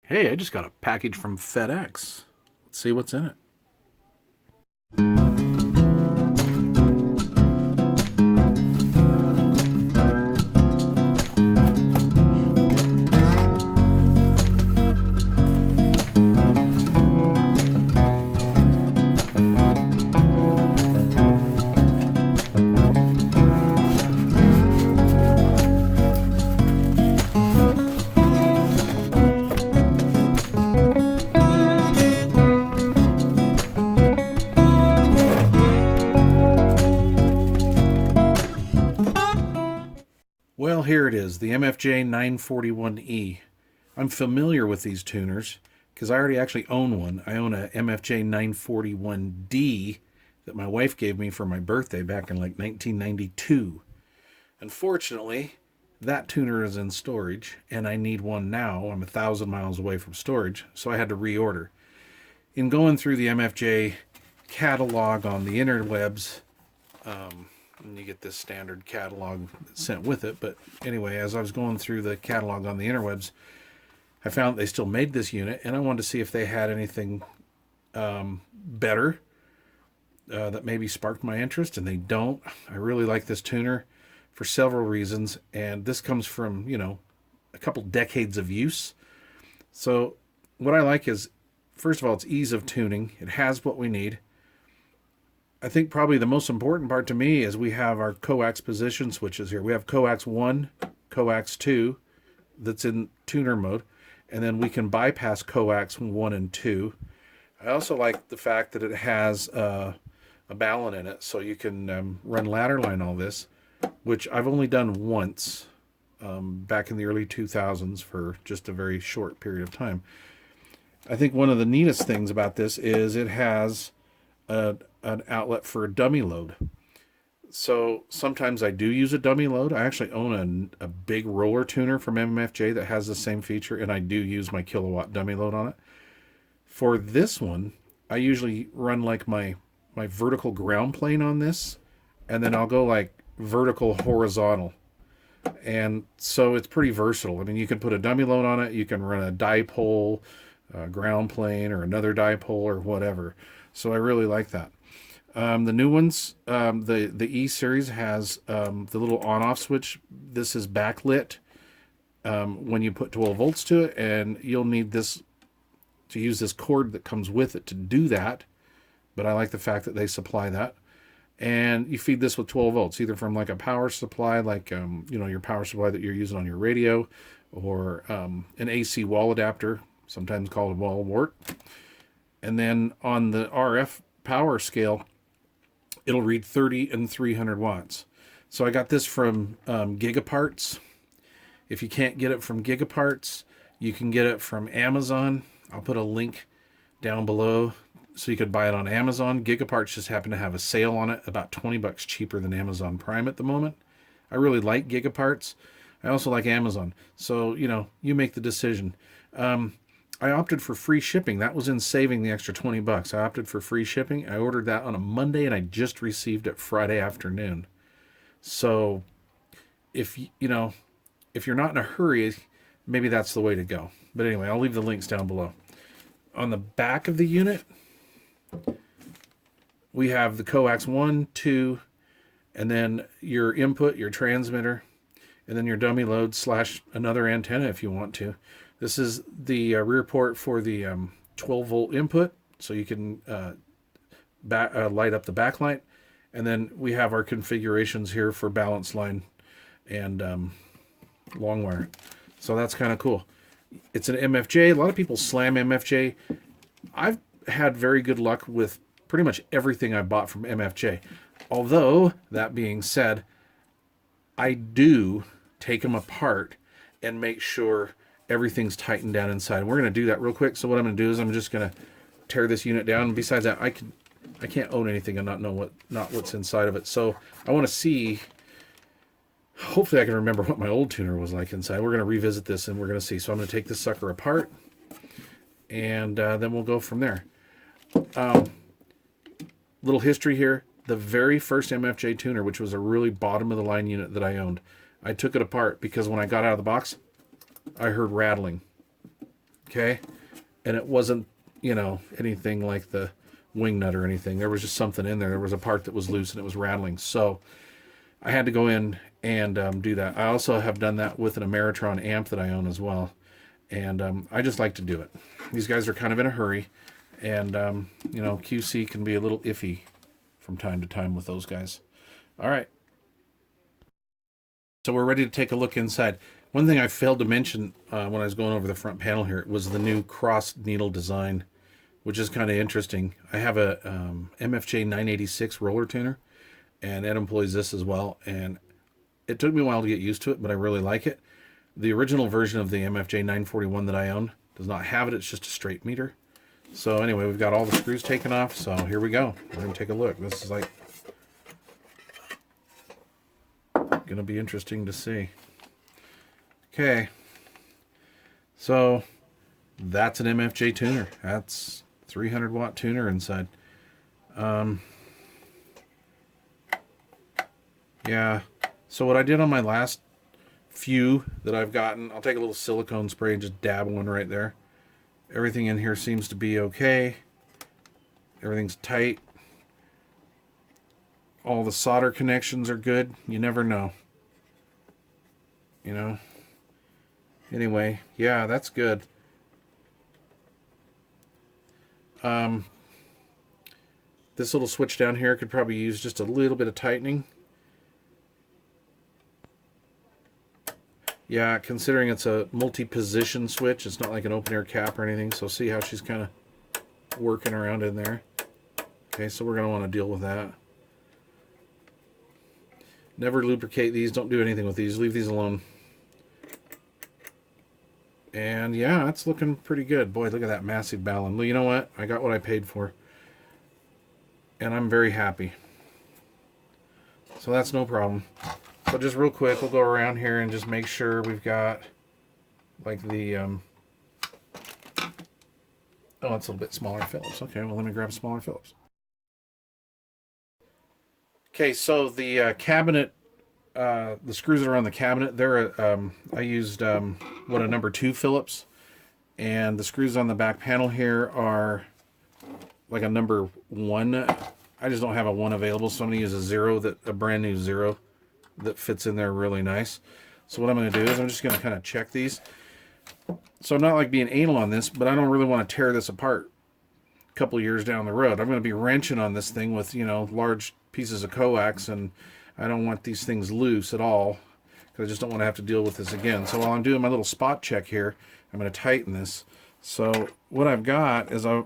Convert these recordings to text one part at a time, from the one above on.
Hey, I just got a package from FedEx. Let's see what's in it. Well, here it is, the MFJ 941E. I'm familiar with these tuners because I already actually own one. I own a MFJ 941D that my wife gave me for my birthday back in like 1992. Unfortunately, that tuner is in storage and I need one now. I'm 1,000 miles away from storage, so I had to reorder. In going through the MFJ catalog on the interwebs, and you get this standard catalog sent with it. But anyway, as I was going through the catalog on the interwebs, I found they still made this unit, and I wanted to see if they had anything better that maybe sparked my interest, and they don't. I really like this tuner for several reasons, and this comes from, a couple decades of use. So what I like is, first of all, it's ease of tuning. It has what we need. I think probably the most important part to me is we have our coax position switches here. We have coax 1, coax 2 that's in tuner mode, and then we can bypass coax 1 and 2. I also like the fact that it has a balun in it, so you can run ladder line all this, which I've only done once back in the early 2000s for just a very short period of time. I think one of the neatest things about this is it has an outlet for a dummy load. So sometimes I do use a dummy load. I actually own a big roller tuner from MFJ that has the same feature, and I do use my kilowatt dummy load on it. For this one, I usually run like my vertical ground plane on this, and then I'll go like vertical horizontal. And so it's pretty versatile. I mean, you can put a dummy load on it, you can run a dipole, ground plane, or another dipole, or whatever. So I really like that. The new ones, the E series has the little on-off switch. This is backlit when you put 12 volts to it, and you'll need this to use this cord that comes with it to do that. But I like the fact that they supply that. And you feed this with 12 volts, either from like a power supply, like your power supply that you're using on your radio, or an AC wall adapter, sometimes called a wall wart. And then on the RF power scale, it'll read 30 and 300 watts. So I got this from Gigaparts. If you can't get it from Gigaparts, you can get it from Amazon. I'll put a link down below so you could buy it on Amazon. Gigaparts just happened to have a sale on it, about $20 cheaper than Amazon Prime at the moment. I really like Gigaparts. I also like Amazon. So, you make the decision. I opted for free shipping. That was in saving the extra $20. I opted for free shipping. I ordered that on a Monday and I just received it Friday afternoon. So if you're not in a hurry, maybe that's the way to go. But anyway, I'll leave the links down below. On the back of the unit, we have the coax 1, 2, and then your input, your transmitter, and then your dummy load / another antenna if you want to. This is the rear port for the 12 volt input, so you can light up the backlight. And then we have our configurations here for balance line and long wire. So that's kind of cool. It's an MFJ. A lot of people slam MFJ. I've had very good luck with pretty much everything I bought from MFJ. Although, that being said, I do take them apart and make sure everything's tightened down inside. We're going to do that real quick. So what I'm going to do is I'm just going to tear this unit down. And besides that, I can't own anything and not know what's inside of it. So I want to see. Hopefully I can remember what my old tuner was like inside. We're going to revisit this and we're going to see. So I'm going to take this sucker apart, and then we'll go from there. Little history here. The very first MFJ tuner, which was a really bottom of the line unit that I owned, I took it apart because when I got out of the box, I heard rattling. Okay. And it wasn't, you know, anything like the wing nut or anything. There was just something in there. There was a part that was loose and it was rattling. So I had to go in and do that. I also have done that with an Ameritron amp that I own as well. And I just like to do it. These guys are kind of in a hurry. And, you know, QC can be a little iffy from time to time with those guys. All right. So we're ready to take a look inside. One thing I failed to mention when I was going over the front panel here was the new cross needle design, which is kind of interesting. I have a MFJ 986 roller tuner, and Ed employs this as well. And it took me a while to get used to it, but I really like it. The original version of the MFJ 941 that I own does not have it. It's just a straight meter. So anyway, we've got all the screws taken off. So here we go. We're going to take a look. This is like going to be interesting to see. Okay. So that's an MFJ tuner. That's 300 watt tuner inside. Yeah. So what I did on my last few that I've gotten, I'll take a little silicone spray and just dab one right there. Everything in here seems to be okay. Everything's tight. All the solder connections are good. You never know. You know? Anyway, yeah, that's good. This little switch down here could probably use just a little bit of tightening. Yeah, considering it's a multi-position switch, it's not like an open air cap or anything, so see how she's kind of working around in there. Okay, so we're going to want to deal with that. Never lubricate these, don't do anything with these, leave these alone. And yeah, it's looking pretty good. Boy, look at that massive ballon. Well, you know what? I got what I paid for. And I'm very happy. So that's no problem. So just real quick, we'll go around here and just make sure we've got like the oh, it's a little bit smaller Phillips. Okay, well let me grab a smaller Phillips. Okay, so the cabinet, the screws that are on the cabinet, they're I used what, a number 2 Phillips, and the screws on the back panel here are like a number 1. I just don't have a 1 available, so I'm gonna use a brand new 0 that fits in there really nice. So what I'm going to do is I'm just going to kind of check these. So I'm not like being anal on this, but I don't really want to tear this apart a couple years down the road. I'm going to be wrenching on this thing with, you know, large pieces of coax, and I don't want these things loose at all because I just don't want to have to deal with this again. So while I'm doing my little spot check here, I'm going to tighten this. So what I've got is I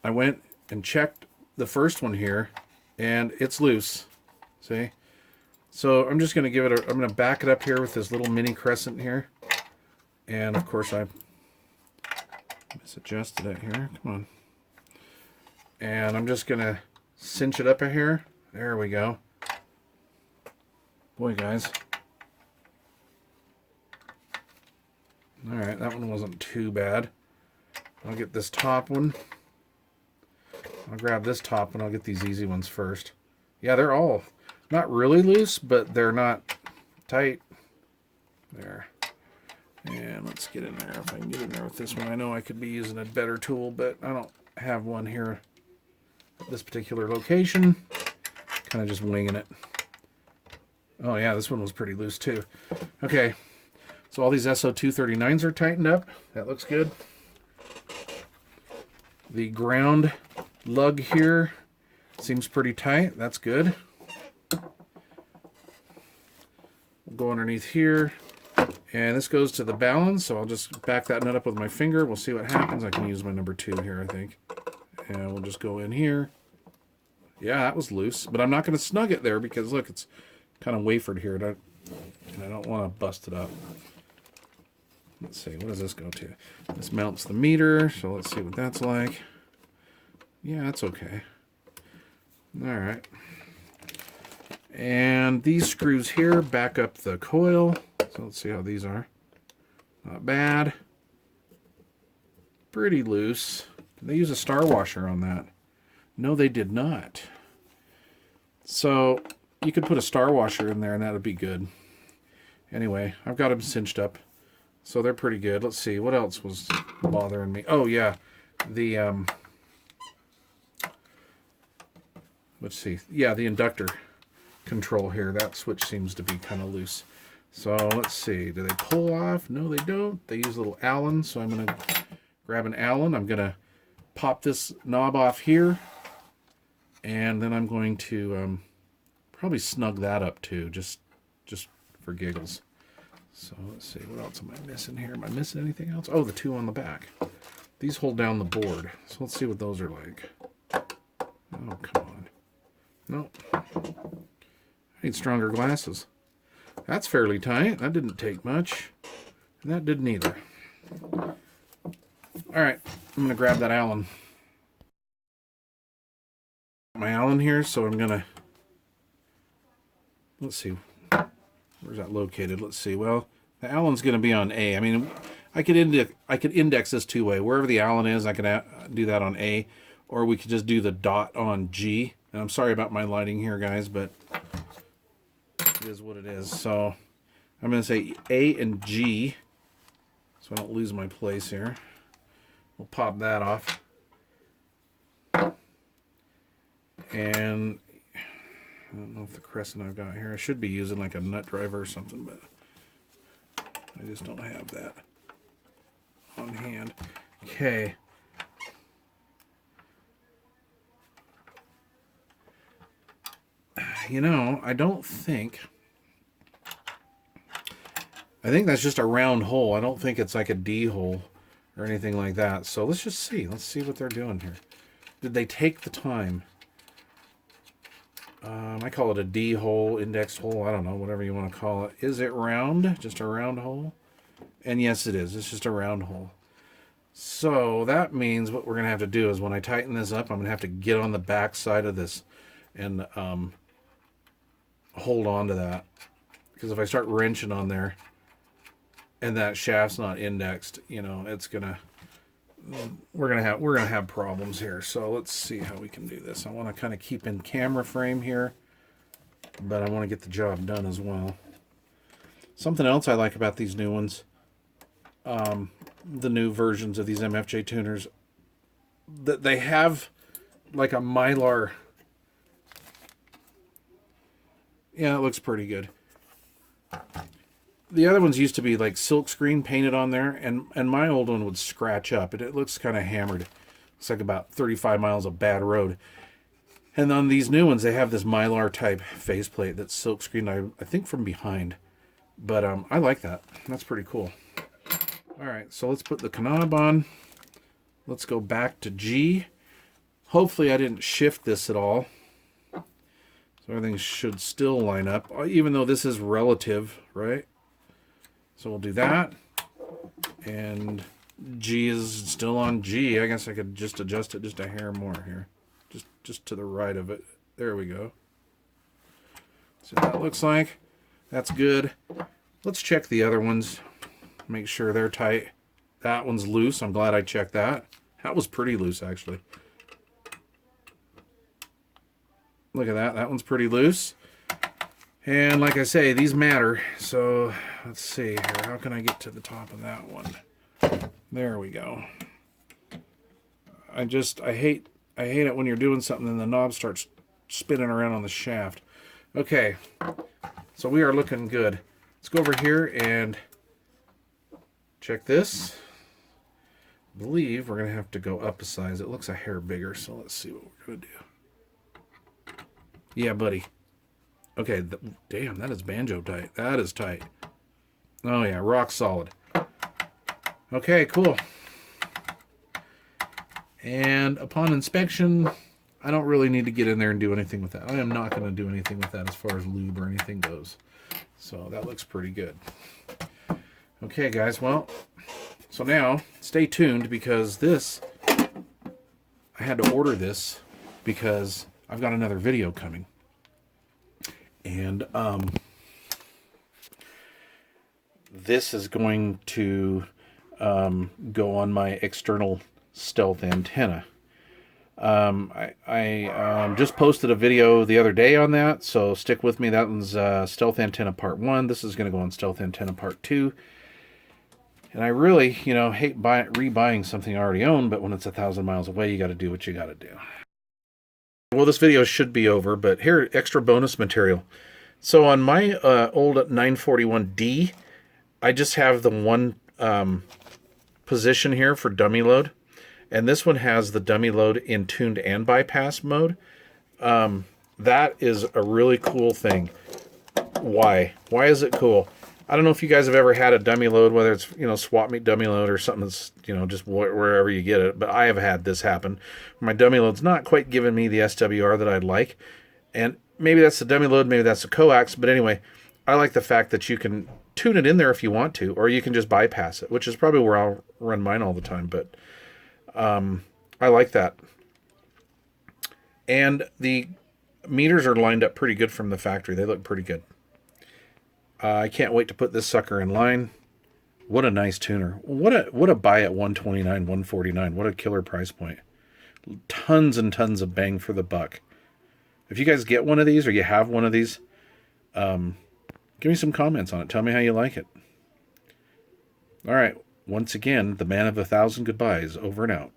went and checked the first one here, and it's loose. See? So I'm just going to give it I'm going to back it up here with this little mini crescent here. And of course I misadjusted it here. Come on. And I'm just going to cinch it up here. There we go. Boy, guys. Alright, that one wasn't too bad. I'll get this top one. I'll grab this top one. I'll get these easy ones first. Yeah, they're all not really loose, but they're not tight. There. And let's get in there. If I can get in there with this one. I know I could be using a better tool, but I don't have one here at this particular location. Kind of just winging it. Oh yeah, this one was pretty loose too. Okay. So all these SO239s are tightened up. That looks good. The ground lug here seems pretty tight. That's good. We'll go underneath here. And this goes to the balance, so I'll just back that nut up with my finger. We'll see what happens. I can use my number 2 here, I think. And we'll just go in here. Yeah, that was loose. But I'm not going to snug it there because, look, it's kind of wafered here. And I don't want to bust it up. Let's see, what does this go to? This mounts the meter, so let's see what that's like. Yeah, that's okay. All right. And these screws here back up the coil. So let's see how these are. Not bad. Pretty loose. Did they use a star washer on that? No, they did not. So you could put a star washer in there and that would be good. Anyway, I've got them cinched up. So they're pretty good. Let's see, what else was bothering me? Oh yeah, the let's see. Yeah, the inductor control here. That switch seems to be kind of loose. So let's see. Do they pull off? No, they don't. They use little Allen. So I'm going to grab an Allen. I'm going to pop this knob off here. And then I'm going to probably snug that up too, just for giggles. So let's see. What else am I missing here? Am I missing anything else? Oh, the two on the back. These hold down the board. So let's see what those are like. Oh, come on. Nope. I need stronger glasses. That's fairly tight. That didn't take much. And that didn't either. Alright, I'm going to grab that Allen. My Allen here, so I'm going to... Let's see. Where's that located? Let's see. Well, the Allen's going to be on A. I mean, I could index this two-way. Wherever the Allen is, I can do that on A. Or we could just do the dot on G. And I'm sorry about my lighting here, guys, but it is what it is. So I'm going to say A and G, so I don't lose my place here. We'll pop that off. And I don't know if the crescent I've got here, I should be using like a nut driver or something, but I just don't have that on hand. Okay. You know, I think that's just a round hole. I don't think it's like a D hole or anything like that. So let's just see. Let's see what they're doing here. Did they take the time? I call it a D hole, index hole. I don't know, whatever you want to call it. Is it round? Just a round hole? And yes, it is. It's just a round hole. So that means what we're going to have to do is when I tighten this up, I'm going to have to get on the back side of this and hold on to that, because if I start wrenching on there and that shaft's not indexed, you know, we're gonna have problems here. So let's see how we can do this. I want to kind of keep in camera frame here, but I want to get the job done as well. Something else I like about these new ones, the new versions of these MFJ tuners, that they have like a Mylar. Yeah, it looks pretty good. The other ones used to be like silk screen painted on there, and my old one would scratch up. It looks kind of hammered. It's like about 35 miles of bad road. And on these new ones, they have this Mylar type faceplate that's silk screened, I think from behind. But I like that. That's pretty cool. All right, so let's put the knob on. Let's go back to G. Hopefully I didn't shift this at all. So everything should still line up, even though this is relative, right? So we'll do that. And G is still on G. I guess I could just adjust it just a hair more here. Just to the right of it. There we go. See what that looks like. That's good. Let's check the other ones. Make sure they're tight. That one's loose. I'm glad I checked that. That was pretty loose, actually. Look at that. That one's pretty loose. And like I say, these matter. So let's see here. How can I get to the top of that one? There we go. I hate it when you're doing something and the knob starts spinning around on the shaft. Okay. So we are looking good. Let's go over here and check this. I believe we're going to have to go up a size. It looks a hair bigger, so let's see what we're going to do. Yeah, buddy. Okay, damn, that is banjo tight. That is tight. Oh, yeah, rock solid. Okay, cool. And upon inspection, I don't really need to get in there and do anything with that. I am not going to do anything with that as far as lube or anything goes. So that looks pretty good. Okay, guys, well, so now stay tuned, because this, I had to order this because I've got another video coming. And this is going to go on my external stealth antenna. I just posted a video the other day on that, so stick with me. That one's stealth antenna part 1. This is going to go on stealth antenna part 2. And I really, you know, hate rebuying something I already own, but when it's 1,000 miles away, you got to do what you got to do. Well, this video should be over, but here, extra bonus material. So on my old 941D, I just have the one position here for dummy load. And this one has the dummy load in tuned and bypass mode. That is a really cool thing. Why? Why is it cool? I don't know if you guys have ever had a dummy load, whether it's, you know, swap meet dummy load or something that's, you know, just wherever you get it. But I have had this happen. My dummy load's not quite giving me the SWR that I'd like. And maybe that's the dummy load, maybe that's the coax. But anyway, I like the fact that you can tune it in there if you want to, or you can just bypass it, which is probably where I'll run mine all the time. But I like that. And the meters are lined up pretty good from the factory. They look pretty good. I can't wait to put this sucker in line. What a nice tuner. What a buy at $129, $149. What a killer price point. Tons and tons of bang for the buck. If you guys get one of these or you have one of these, give me some comments on it. Tell me how you like it. All right. Once again, the man of 1,000 goodbyes, over and out.